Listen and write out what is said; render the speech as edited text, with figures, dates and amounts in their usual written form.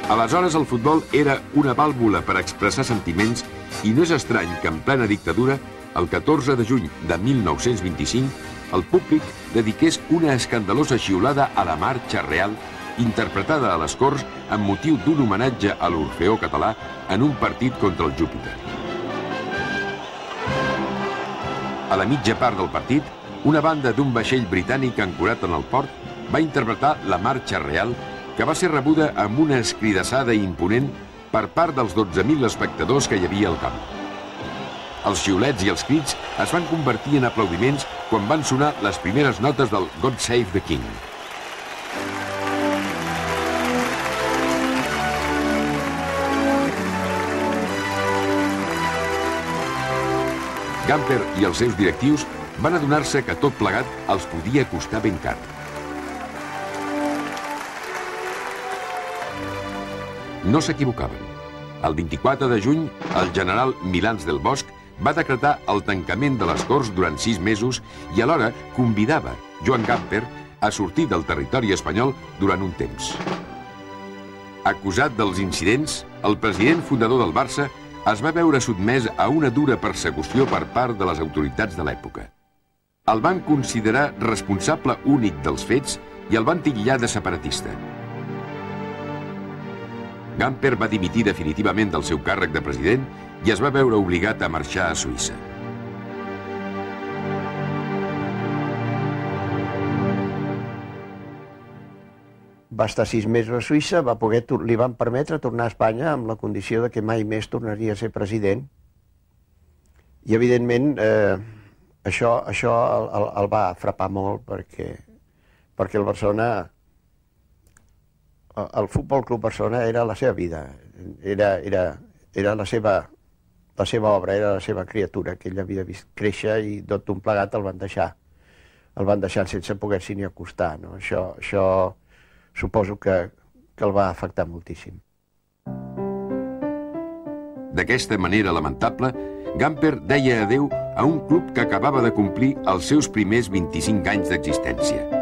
Aleshores el futbol era una vàlvula per expressar sentiments i no és estrany que en plena dictadura, el 14 de juny de 1925, el públic dediqués una escandalosa xiulada a la Marxa Real, interpretada a les Corts amb motiu d'un homenatge a l'Orfeó català en un partit contra el Júpiter. A la mitja part del partit, una banda d'un vaixell britànic ancorat en el port va interpretar la Marxa Real, que va ser rebuda amb una escridassada imponent per part dels 12.000 espectadors que hi havia al camp. Els xiulets i els crits es van convertir en aplaudiments quan van sonar les primeres notes del God Save the King. Gamper i els seus directius van adonar-se que tot plegat els podia costar ben car. No s'equivocaven. El 24 de juny, el general Milans del Bosch va decretar el tancament de les Corts durant 6 mesos i alhora convidava Joan Gamper a sortir del territori espanyol durant un temps. Acusat dels incidents, el president fundador del Barça es va veure sotmès a una dura persecució per part de les autoritats de l'època. El van considerar responsable únic dels fets i el van titllar de separatista. Gamper va dimitir definitivament del seu càrrec de president i es va veure obligat a marxar a Suïssa. Va estar 6 mesos a Suïssa, li van permetre tornar a Espanya amb la condició de que mai més tornaria a ser president. I, evidentment, això el va frapar molt perquè el Barcelona... El Futbol Club Barcelona era la seva vida, era la seva obra, era la seva criatura que ell havia vist créixer i tot un plegat el van deixar sense poder-s'hi ni acostar. Això suposo que el va afectar moltíssim. D'aquesta manera lamentable, Gamper deia adéu a un club que acabava de complir els seus primers 25 anys d'existència.